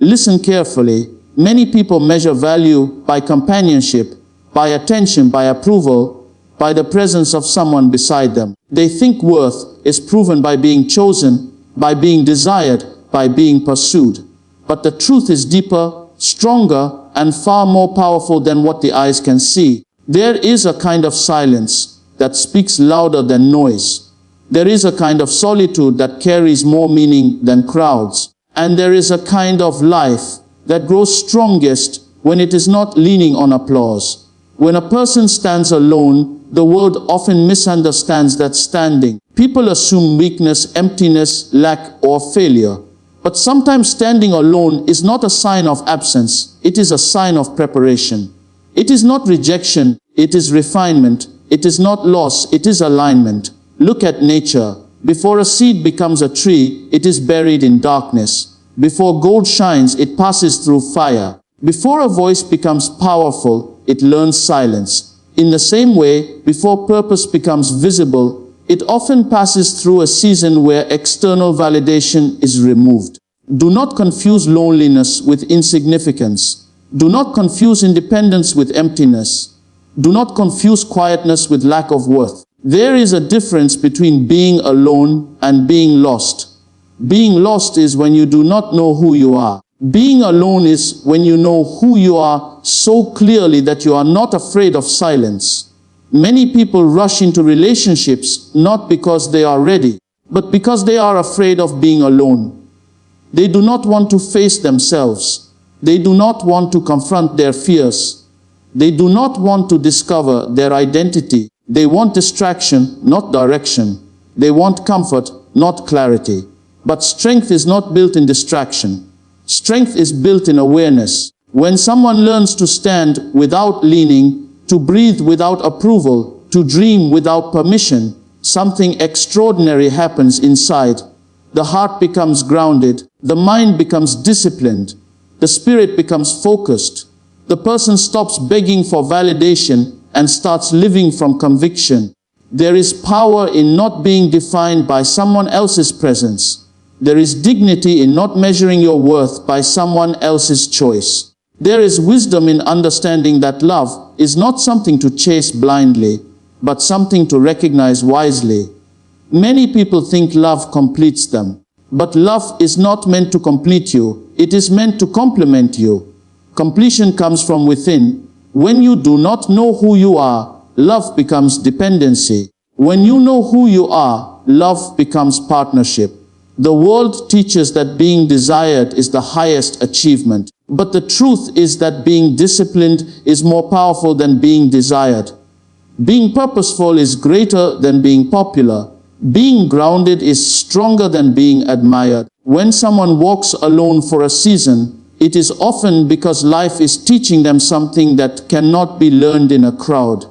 Listen carefully. Many people measure value by companionship, by attention, by approval, by the presence of someone beside them. They think worth is proven by being chosen, by being desired, by being pursued. But the truth is deeper, stronger, and far more powerful than what the eyes can see. There is a kind of silence that speaks louder than noise. There is a kind of solitude that carries more meaning than crowds. And there is a kind of life that grows strongest when it is not leaning on applause. When a person stands alone, the world often misunderstands that standing. People assume weakness, emptiness, lack, or failure. But sometimes standing alone is not a sign of absence, it is a sign of preparation. It is not rejection, it is refinement. It is not loss, it is alignment. Look at nature. Before a seed becomes a tree, it is buried in darkness. Before gold shines, it passes through fire. Before a voice becomes powerful, it learns silence. In the same way, before purpose becomes visible, it often passes through a season where external validation is removed. Do not confuse loneliness with insignificance. Do not confuse independence with emptiness. Do not confuse quietness with lack of worth. There is a difference between being alone and being lost. Being lost is when you do not know who you are. Being alone is when you know who you are so clearly that you are not afraid of silence. Many people rush into relationships not because they are ready, but because they are afraid of being alone. They do not want to face themselves. They do not want to confront their fears. They do not want to discover their identity. They want distraction, not direction. They want comfort, not clarity. But strength is not built in distraction. Strength is built in awareness. When someone learns to stand without leaning, to breathe without approval, to dream without permission, something extraordinary happens inside. The heart becomes grounded. The mind becomes disciplined. The spirit becomes focused. The person stops begging for validation and starts living from conviction. There is power in not being defined by someone else's presence. There is dignity in not measuring your worth by someone else's choice. There is wisdom in understanding that love is not something to chase blindly, but something to recognize wisely. Many people think love completes them. But love is not meant to complete you. It is meant to complement you. Completion comes from within. When you do not know who you are, love becomes dependency. When you know who you are, love becomes partnership. The world teaches that being desired is the highest achievement. But the truth is that being disciplined is more powerful than being desired. Being purposeful is greater than being popular. Being grounded is stronger than being admired. When someone walks alone for a season, it is often because life is teaching them something that cannot be learned in a crowd.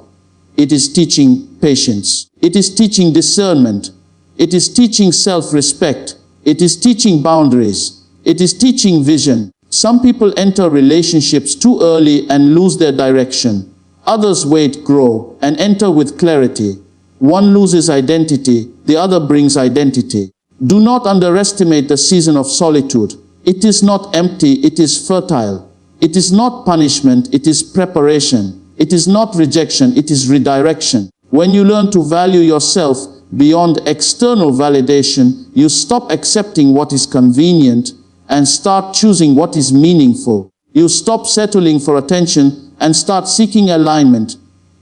It is teaching patience. It is teaching discernment. It is teaching self-respect. It is teaching boundaries. It is teaching vision. Some people enter relationships too early and lose their direction. Others wait, grow, and enter with clarity. One loses identity, the other brings identity. Do not underestimate the season of solitude. It is not empty, it is fertile. It is not punishment, it is preparation. It is not rejection, it is redirection. When you learn to value yourself beyond external validation, you stop accepting what is convenient and start choosing what is meaningful. You stop settling for attention and start seeking alignment.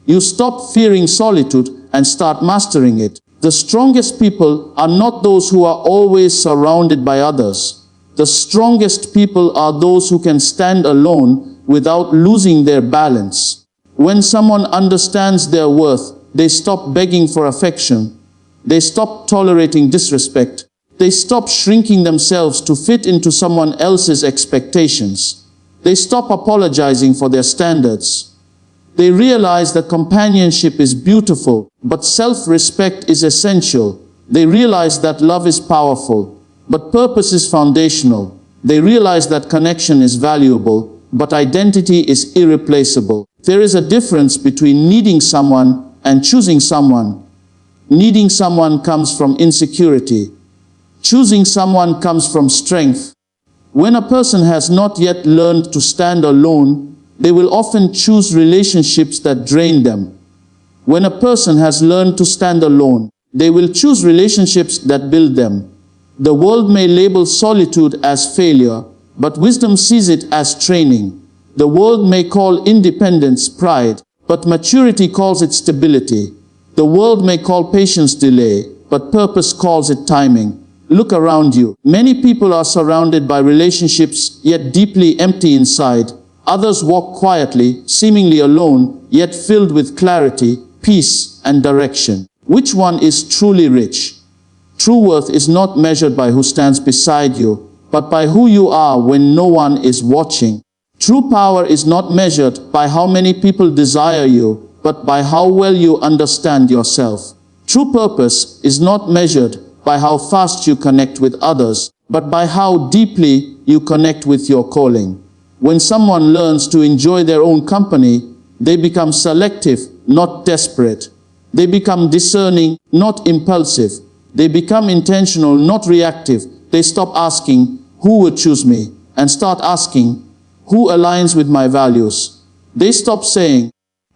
You stop fearing solitude and start mastering it. The strongest people are not those who are always surrounded by others. The strongest people are those who can stand alone without losing their balance. When someone understands their worth, they stop begging for affection. They stop tolerating disrespect. They stop shrinking themselves to fit into someone else's expectations. They stop apologizing for their standards. They realize that companionship is beautiful, but self-respect is essential. They realize that love is powerful, but purpose is foundational. They realize that connection is valuable, but identity is irreplaceable. There is a difference between needing someone and choosing someone. Needing someone comes from insecurity. Choosing someone comes from strength. When a person has not yet learned to stand alone, they will often choose relationships that drain them. When a person has learned to stand alone, they will choose relationships that build them. The world may label solitude as failure, but wisdom sees it as training. The world may call independence pride, but maturity calls it stability. The world may call patience delay, but purpose calls it timing. Look around you. Many people are surrounded by relationships, yet deeply empty inside. Others walk quietly, seemingly alone, yet filled with clarity, peace, and direction. Which one is truly rich? True worth is not measured by who stands beside you, but by who you are when no one is watching. True power is not measured by how many people desire you, but by how well you understand yourself. True purpose is not measured by how fast you connect with others, but by how deeply you connect with your calling. When someone learns to enjoy their own company, they become selective, not desperate. They become discerning, not impulsive. They become intentional, not reactive. They stop asking, who would choose me? And start asking, who aligns with my values? They stop saying,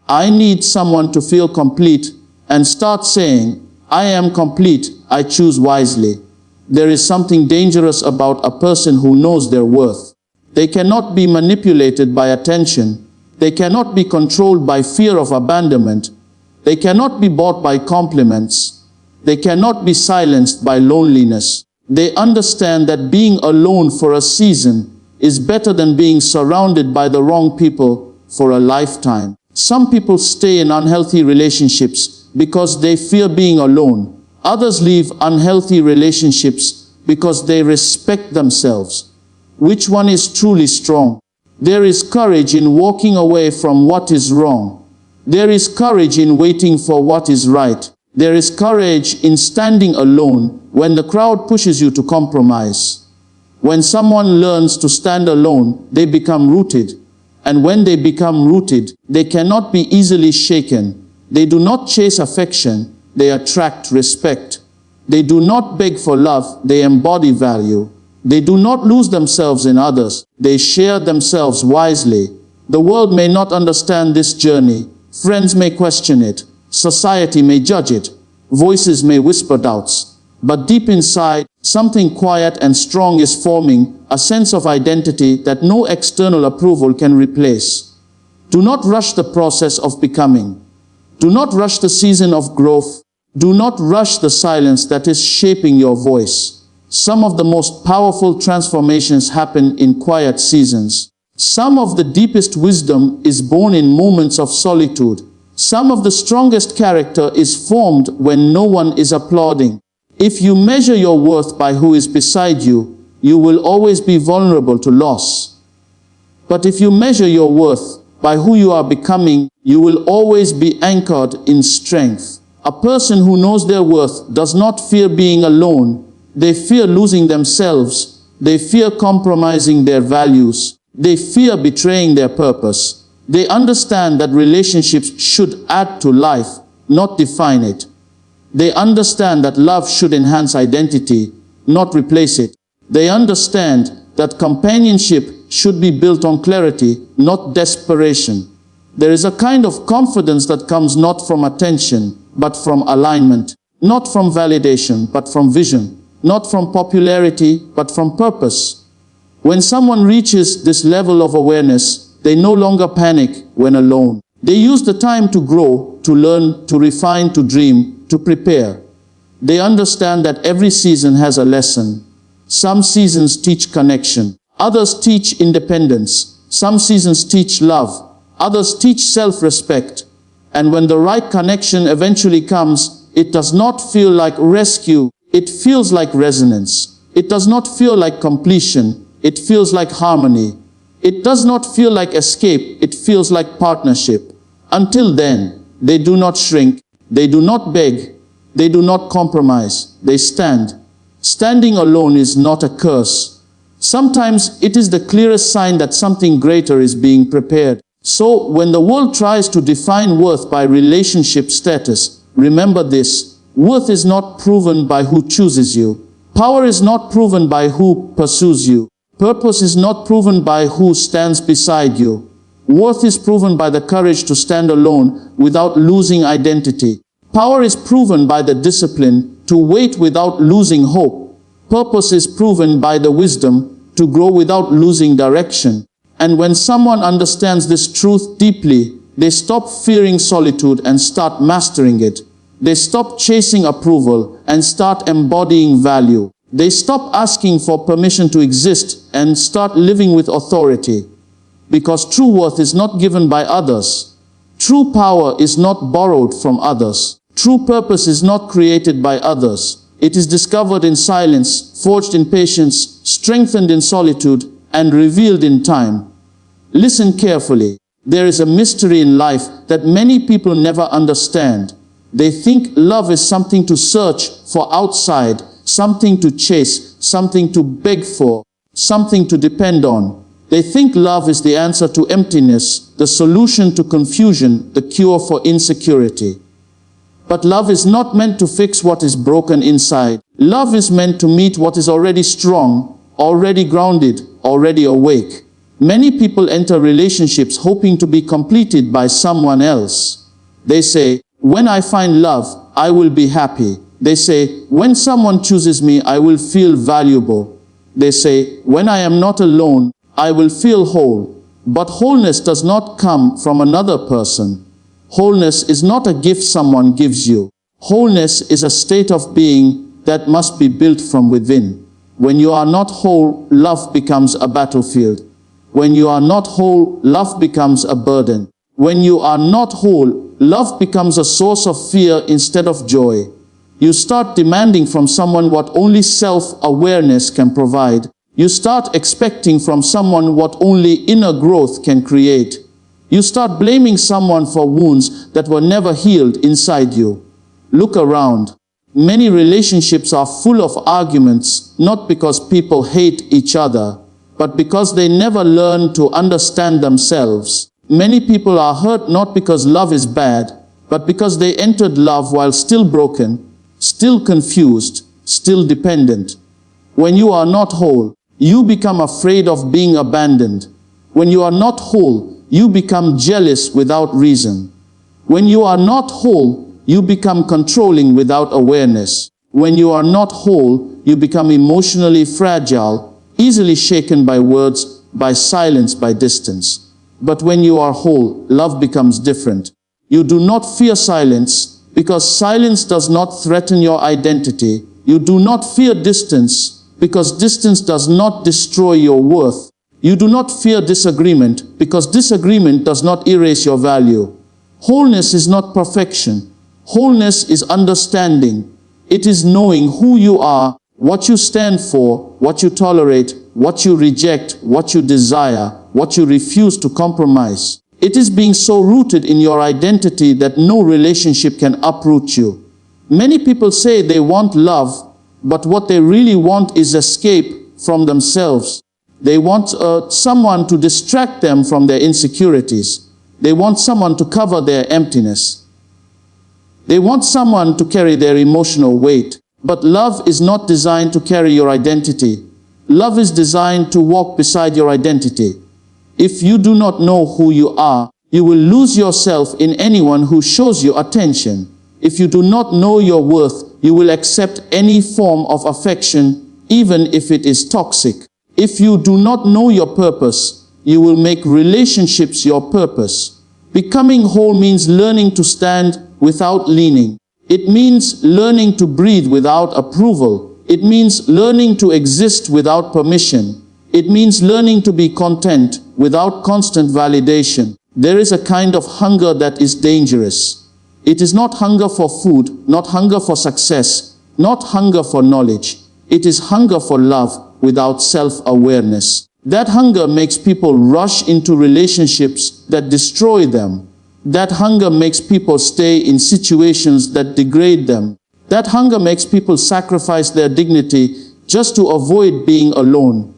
I need someone to feel complete, and start saying, I am complete, I choose wisely. There is something dangerous about a person who knows their worth. They cannot be manipulated by attention. They cannot be controlled by fear of abandonment. They cannot be bought by compliments. They cannot be silenced by loneliness. They understand that being alone for a season is better than being surrounded by the wrong people for a lifetime. Some people stay in unhealthy relationships because they fear being alone. Others leave unhealthy relationships because they respect themselves. Which one is truly strong? There is courage in walking away from what is wrong. There is courage in waiting for what is right. There is courage in standing alone when the crowd pushes you to compromise. When someone learns to stand alone, they become rooted. And when they become rooted, they cannot be easily shaken. They do not chase affection, they attract respect. They do not beg for love, they embody value. They do not lose themselves in others, they share themselves wisely. The world may not understand this journey. Friends may question it. Society may judge it. Voices may whisper doubts. But deep inside, something quiet and strong is forming, a sense of identity that no external approval can replace. Do not rush the process of becoming. Do not rush the season of growth. Do not rush the silence that is shaping your voice. Some of the most powerful transformations happen in quiet seasons. Some of the deepest wisdom is born in moments of solitude. Some of the strongest character is formed when no one is applauding. If you measure your worth by who is beside you, you will always be vulnerable to loss. But if you measure your worth by who you are becoming, you will always be anchored in strength. A person who knows their worth does not fear being alone. They fear losing themselves. They fear compromising their values. They fear betraying their purpose. They understand that relationships should add to life, not define it. They understand that love should enhance identity, not replace it. They understand that companionship should be built on clarity, not desperation. There is a kind of confidence that comes not from attention, but from alignment. Not from validation, but from vision. Not from popularity, but from purpose. When someone reaches this level of awareness, they no longer panic when alone. They use the time to grow, to learn, to refine, to dream, to prepare. They understand that every season has a lesson. Some seasons teach connection. Others teach independence. Some seasons teach love. Others teach self-respect. And when the right connection eventually comes, it does not feel like rescue. It feels like resonance. It does not feel like completion. It feels like harmony. It does not feel like escape. It feels like partnership. Until then, they do not shrink. They do not beg. They do not compromise. They stand. Standing alone is not a curse. Sometimes it is the clearest sign that something greater is being prepared. So when the world tries to define worth by relationship status, remember this: worth is not proven by who chooses you. Power is not proven by who pursues you. Purpose is not proven by who stands beside you. Worth is proven by the courage to stand alone without losing identity. Power is proven by the discipline to wait without losing hope. Purpose is proven by the wisdom to grow without losing direction. And when someone understands this truth deeply, they stop fearing solitude and start mastering it. They stop chasing approval and start embodying value. They stop asking for permission to exist and start living with authority. Because true worth is not given by others. True power is not borrowed from others. True purpose is not created by others. It is discovered in silence, forged in patience, strengthened in solitude, and revealed in time. Listen carefully. There is a mystery in life that many people never understand. They think love is something to search for outside, something to chase, something to beg for, something to depend on. They think love is the answer to emptiness, the solution to confusion, the cure for insecurity. But love is not meant to fix what is broken inside. Love is meant to meet what is already strong, already grounded, already awake. Many people enter relationships hoping to be completed by someone else. They say, when I find love, I will be happy. They say, when someone chooses me, I will feel valuable. They say, when I am not alone, I will feel whole. But wholeness does not come from another person. Wholeness is not a gift someone gives you. Wholeness is a state of being that must be built from within. When you are not whole, love becomes a battlefield. When you are not whole, love becomes a burden. When you are not whole, love becomes a source of fear instead of joy. You start demanding from someone what only self-awareness can provide. You start expecting from someone what only inner growth can create. You start blaming someone for wounds that were never healed inside you. Look around. Many relationships are full of arguments, not because people hate each other, but because they never learn to understand themselves. Many people are hurt not because love is bad, but because they entered love while still broken, still confused, still dependent. When you are not whole, you become afraid of being abandoned. When you are not whole, you become jealous without reason. When you are not whole, you become controlling without awareness. When you are not whole, you become emotionally fragile, easily shaken by words, by silence, by distance. But when you are whole, love becomes different. You do not fear silence, because silence does not threaten your identity. You do not fear distance, because distance does not destroy your worth. You do not fear disagreement, because disagreement does not erase your value. Wholeness is not perfection. Wholeness is understanding. It is knowing who you are, what you stand for, what you tolerate, what you reject, what you desire, what you refuse to compromise. It is being so rooted in your identity that no relationship can uproot you. Many people say they want love, but what they really want is escape from themselves. They want someone to distract them from their insecurities. They want someone to cover their emptiness. They want someone to carry their emotional weight. But love is not designed to carry your identity. Love is designed to walk beside your identity. If you do not know who you are, you will lose yourself in anyone who shows you attention. If you do not know your worth, you will accept any form of affection, even if it is toxic. If you do not know your purpose, you will make relationships your purpose. Becoming whole means learning to stand without leaning. It means learning to breathe without approval. It means learning to exist without permission. It means learning to be content without constant validation. There is a kind of hunger that is dangerous. It is not hunger for food, not hunger for success, not hunger for knowledge. It is hunger for love without self-awareness. That hunger makes people rush into relationships that destroy them. That hunger makes people stay in situations that degrade them. That hunger makes people sacrifice their dignity just to avoid being alone.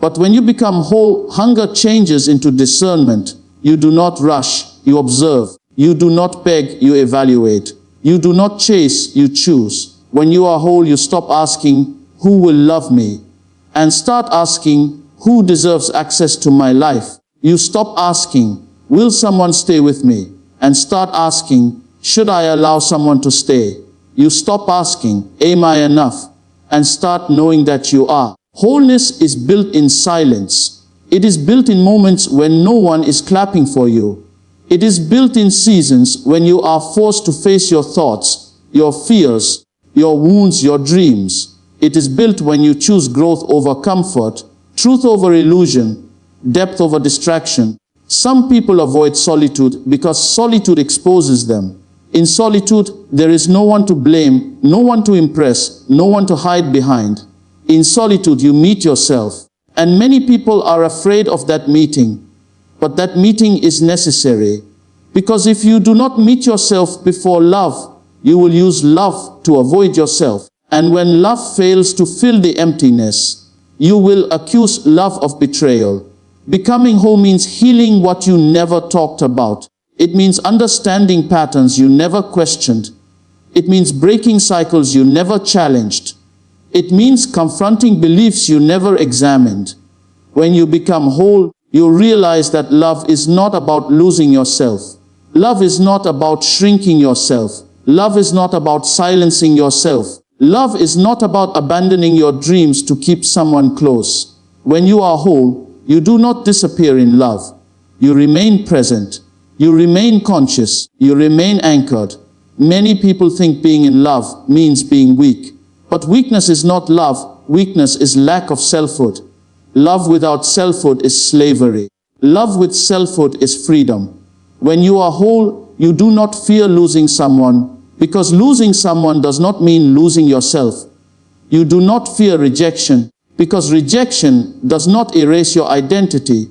But when you become whole, hunger changes into discernment. You do not rush, you observe. You do not beg, you evaluate. You do not chase, you choose. When you are whole, you stop asking, who will love me? And start asking, Who deserves access to my life? You stop asking, will someone stay with me? And start asking, should I allow someone to stay? You stop asking, am I enough? And start knowing that you are. Wholeness is built in silence. It is built in moments when no one is clapping for you. It is built in seasons when you are forced to face your thoughts, your fears, your wounds, your dreams. It is built when you choose growth over comfort, truth over illusion, depth over distraction. Some people avoid solitude because solitude exposes them. In solitude, there is no one to blame, no one to impress, no one to hide behind. In solitude, you meet yourself. And many people are afraid of that meeting. But that meeting is necessary. Because if you do not meet yourself before love, you will use love to avoid yourself. And when love fails to fill the emptiness, you will accuse love of betrayal. Becoming whole means healing what you never talked about. It means understanding patterns you never questioned. It means breaking cycles you never challenged. It means confronting beliefs you never examined. When you become whole, you realize that love is not about losing yourself. Love is not about shrinking yourself. Love is not about silencing yourself. Love is not about abandoning your dreams to keep someone close. When you are whole, you do not disappear in love. You remain present. You remain conscious. You remain anchored. Many people think being in love means being weak. But weakness is not love. Weakness is lack of selfhood. Love without selfhood is slavery. Love with selfhood is freedom. When you are whole, you do not fear losing someone, because losing someone does not mean losing yourself. You do not fear rejection, because rejection does not erase your identity.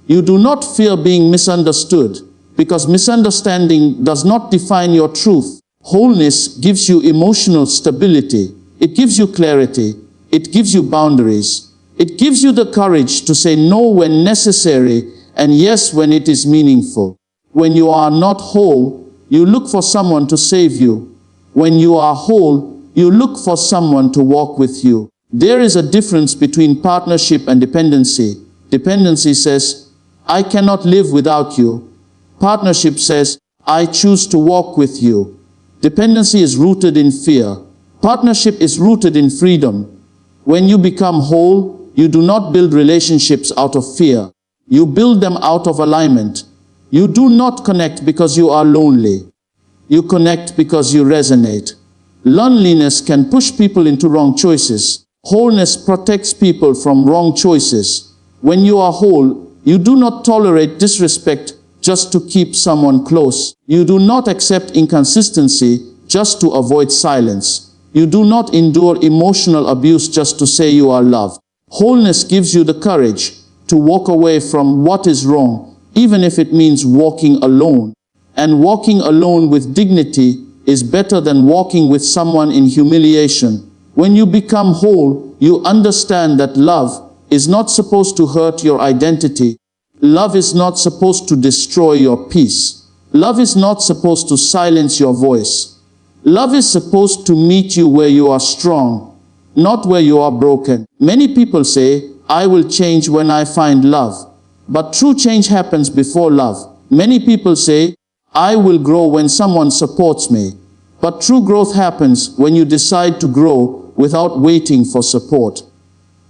You do not fear being misunderstood, because misunderstanding does not define your truth. Wholeness gives you emotional stability. It gives you clarity. It gives you boundaries. It gives you the courage to say no when necessary and yes when it is meaningful. When you are not whole, you look for someone to save you. When you are whole, you look for someone to walk with you. There is a difference between partnership and dependency. Dependency says, I cannot live without you. Partnership says, I choose to walk with you. Dependency is rooted in fear. Partnership is rooted in freedom. When you become whole, you do not build relationships out of fear. You build them out of alignment. You do not connect because you are lonely. You connect because you resonate. Loneliness can push people into wrong choices. Wholeness protects people from wrong choices. When you are whole, you do not tolerate disrespect just to keep someone close. You do not accept inconsistency just to avoid silence. You do not endure emotional abuse just to say you are loved. Wholeness gives you the courage to walk away from what is wrong, even if it means walking alone. And walking alone with dignity is better than walking with someone in humiliation. When you become whole, you understand that love is not supposed to hurt your identity. Love is not supposed to destroy your peace. Love is not supposed to silence your voice. Love is supposed to meet you where you are strong, not where you are broken. Many people say, I will change when I find love. But true change happens before love. Many people say, I will grow when someone supports me. But true growth happens when you decide to grow without waiting for support.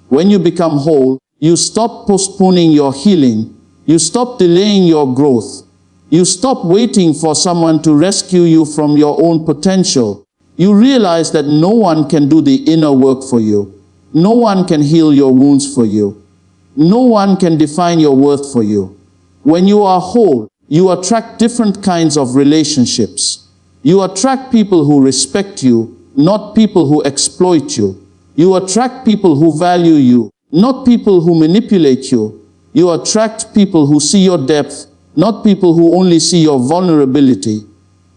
When you become whole, you stop postponing your healing. You stop delaying your growth. You stop waiting for someone to rescue you from your own potential. You realize that no one can do the inner work for you. No one can heal your wounds for you. No one can define your worth for you. When you are whole, you attract different kinds of relationships. You attract people who respect you, not people who exploit you. You attract people who value you, not people who manipulate you. You attract people who see your depth, not people who only see your vulnerability.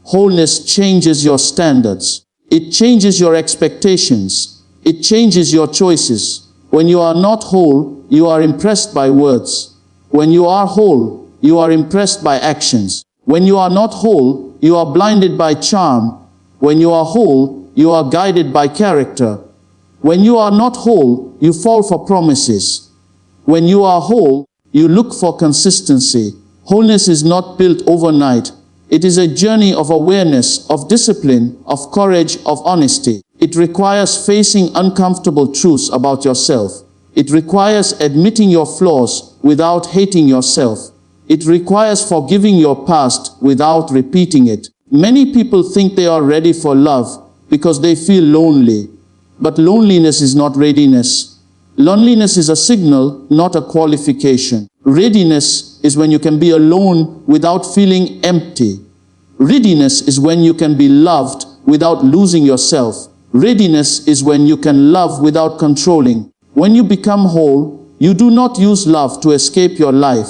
Wholeness changes your standards. It changes your expectations. It changes your choices. When you are not whole, you are impressed by words. When you are whole, you are impressed by actions. When you are not whole, you are blinded by charm. When you are whole, you are guided by character. When you are not whole, you fall for promises. When you are whole, you look for consistency. Wholeness is not built overnight. It is a journey of awareness, of discipline, of courage, of honesty. It requires facing uncomfortable truths about yourself. It requires admitting your flaws without hating yourself. It requires forgiving your past without repeating it. Many people think they are ready for love because they feel lonely. But loneliness is not readiness. Loneliness is a signal, not a qualification. Readiness is when you can be alone without feeling empty. Readiness is when you can be loved without losing yourself. Readiness is when you can love without controlling. When you become whole, you do not use love to escape your life.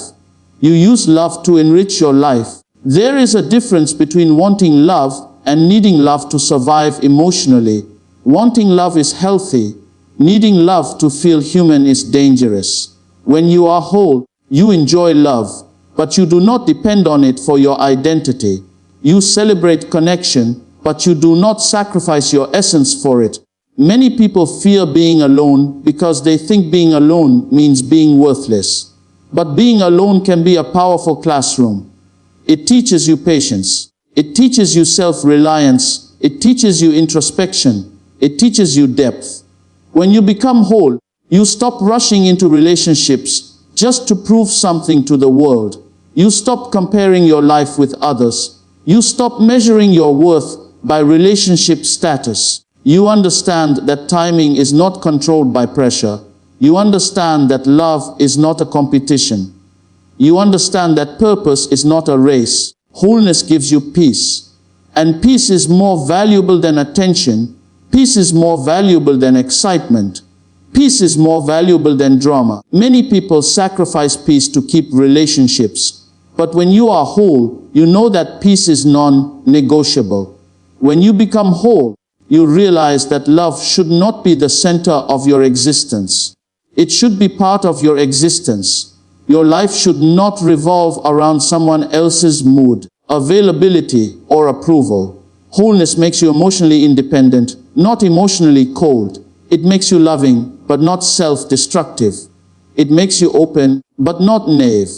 You use love to enrich your life. There is a difference between wanting love and needing love to survive emotionally. Wanting love is healthy. Needing love to feel human is dangerous. When you are whole, you enjoy love, but you do not depend on it for your identity. You celebrate connection, but you do not sacrifice your essence for it. Many people fear being alone because they think being alone means being worthless. But being alone can be a powerful classroom. It teaches you patience. It teaches you self-reliance. It teaches you introspection. It teaches you depth. When you become whole, you stop rushing into relationships just to prove something to the world. You stop comparing your life with others. You stop measuring your worth by relationship status. You understand that timing is not controlled by pressure. You understand that love is not a competition. You understand that purpose is not a race. Wholeness gives you peace. And peace is more valuable than attention. Peace is more valuable than excitement. Peace is more valuable than drama. Many people sacrifice peace to keep relationships. But when you are whole, you know that peace is non-negotiable. When you become whole, you realize that love should not be the center of your existence. It should be part of your existence. Your life should not revolve around someone else's mood, availability, or approval. Wholeness makes you emotionally independent, not emotionally cold. It makes you loving, but not self-destructive. It makes you open, but not naive.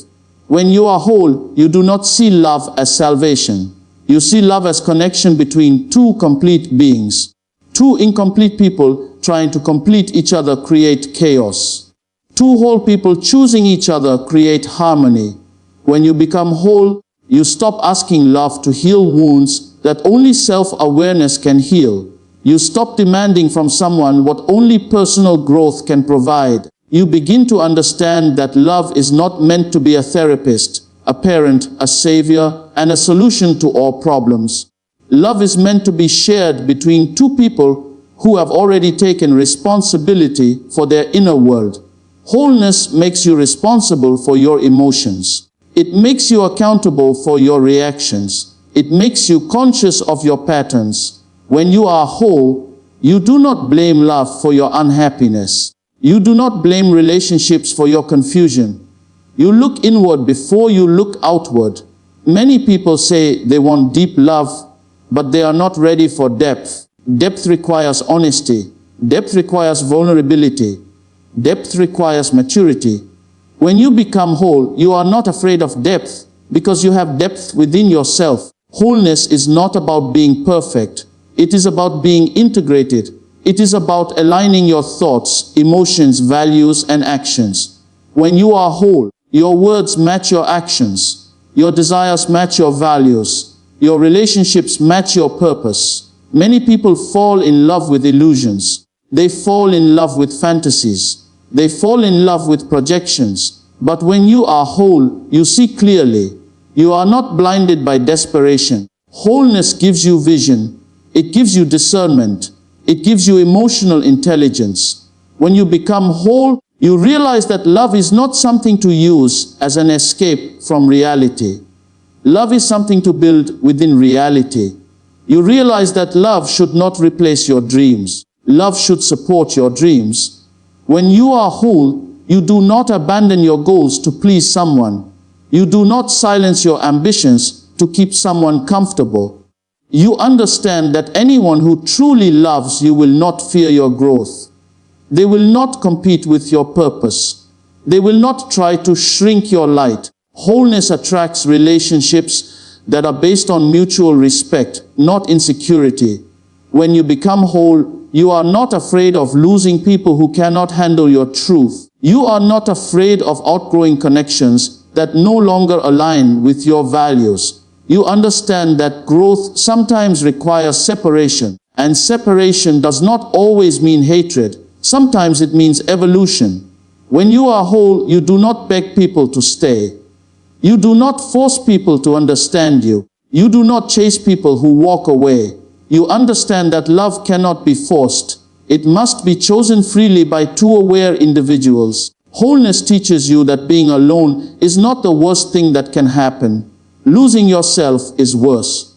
When you are whole, you do not see love as salvation. You see love as connection between two complete beings. Two incomplete people trying to complete each other create chaos. Two whole people choosing each other create harmony. When you become whole, you stop asking love to heal wounds that only self-awareness can heal. You stop demanding from someone what only personal growth can provide. You begin to understand that love is not meant to be a therapist, a parent, a savior, and a solution to all problems. Love is meant to be shared between two people who have already taken responsibility for their inner world. Wholeness makes you responsible for your emotions. It makes you accountable for your reactions. It makes you conscious of your patterns. When you are whole, you do not blame love for your unhappiness. You do not blame relationships for your confusion. You look inward before you look outward. Many people say they want deep love, but they are not ready for depth. Depth requires honesty. Depth requires vulnerability. Depth requires maturity. When you become whole, you are not afraid of depth because you have depth within yourself. Wholeness is not about being perfect. It is about being integrated. It is about aligning your thoughts, emotions, values, and actions. When you are whole, your words match your actions. Your desires match your values. Your relationships match your purpose. Many people fall in love with illusions. They fall in love with fantasies. They fall in love with projections. But when you are whole, you see clearly. You are not blinded by desperation. Wholeness gives you vision. It gives you discernment. It gives you emotional intelligence. When you become whole, you realize that love is not something to use as an escape from reality. Love is something to build within reality. You realize that love should not replace your dreams. Love should support your dreams. When you are whole, you do not abandon your goals to please someone. You do not silence your ambitions to keep someone comfortable. You understand that anyone who truly loves you will not fear your growth. They will not compete with your purpose. They will not try to shrink your light. Wholeness attracts relationships that are based on mutual respect, not insecurity. When you become whole, you are not afraid of losing people who cannot handle your truth. You are not afraid of outgrowing connections that no longer align with your values. You understand that growth sometimes requires separation, and separation does not always mean hatred. Sometimes it means evolution. When you are whole, you do not beg people to stay. You do not force people to understand you. You do not chase people who walk away. You understand that love cannot be forced. It must be chosen freely by two aware individuals. Wholeness teaches you that being alone is not the worst thing that can happen. Losing yourself is worse.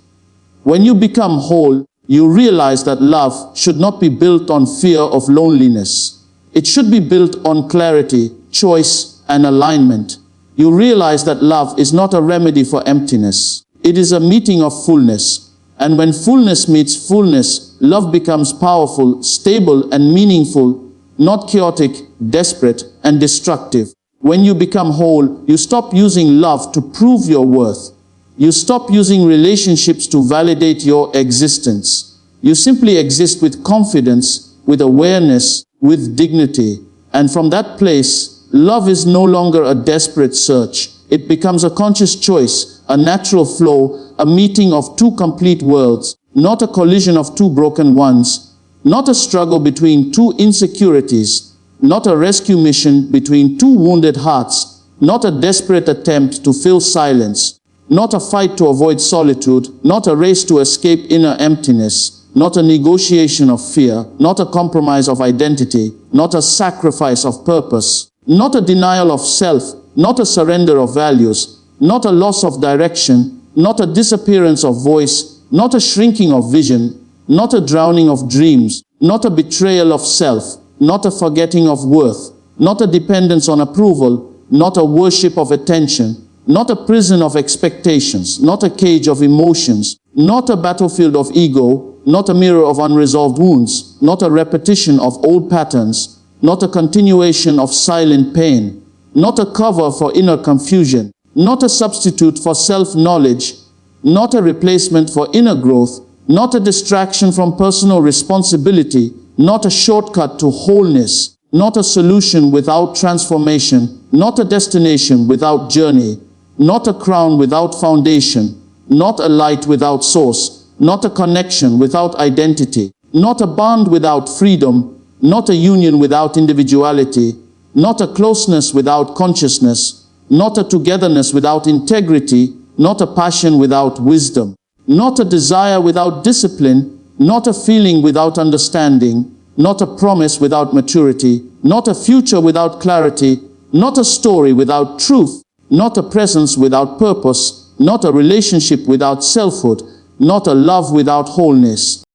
When you become whole, you realize that love should not be built on fear of loneliness. It should be built on clarity, choice, and alignment. You realize that love is not a remedy for emptiness. It is a meeting of fullness. And when fullness meets fullness, love becomes powerful, stable, and meaningful, not chaotic, desperate, and destructive. When you become whole, you stop using love to prove your worth. You stop using relationships to validate your existence. You simply exist with confidence, with awareness, with dignity. And from that place, love is no longer a desperate search. It becomes a conscious choice, a natural flow, a meeting of two complete worlds, not a collision of two broken ones, not a struggle between two insecurities, not a rescue mission between two wounded hearts, not a desperate attempt to fill silence, not a fight to avoid solitude, not a race to escape inner emptiness, not a negotiation of fear, not a compromise of identity, not a sacrifice of purpose, not a denial of self, not a surrender of values, not a loss of direction, not a disappearance of voice, not a shrinking of vision, not a drowning of dreams, not a betrayal of self, not a forgetting of worth, not a dependence on approval, not a worship of attention, not a prison of expectations, not a cage of emotions, not a battlefield of ego, not a mirror of unresolved wounds, not a repetition of old patterns, not a continuation of silent pain, not a cover for inner confusion, not a substitute for self-knowledge, not a replacement for inner growth, not a distraction from personal responsibility, not a shortcut to wholeness, not a solution without transformation, not a destination without journey, not a crown without foundation, not a light without source, not a connection without identity, not a bond without freedom, not a union without individuality, not a closeness without consciousness, not a togetherness without integrity, not a passion without wisdom, not a desire without discipline, not a feeling without understanding, not a promise without maturity, not a future without clarity, not a story without truth, not a presence without purpose, not a relationship without selfhood, not a love without wholeness.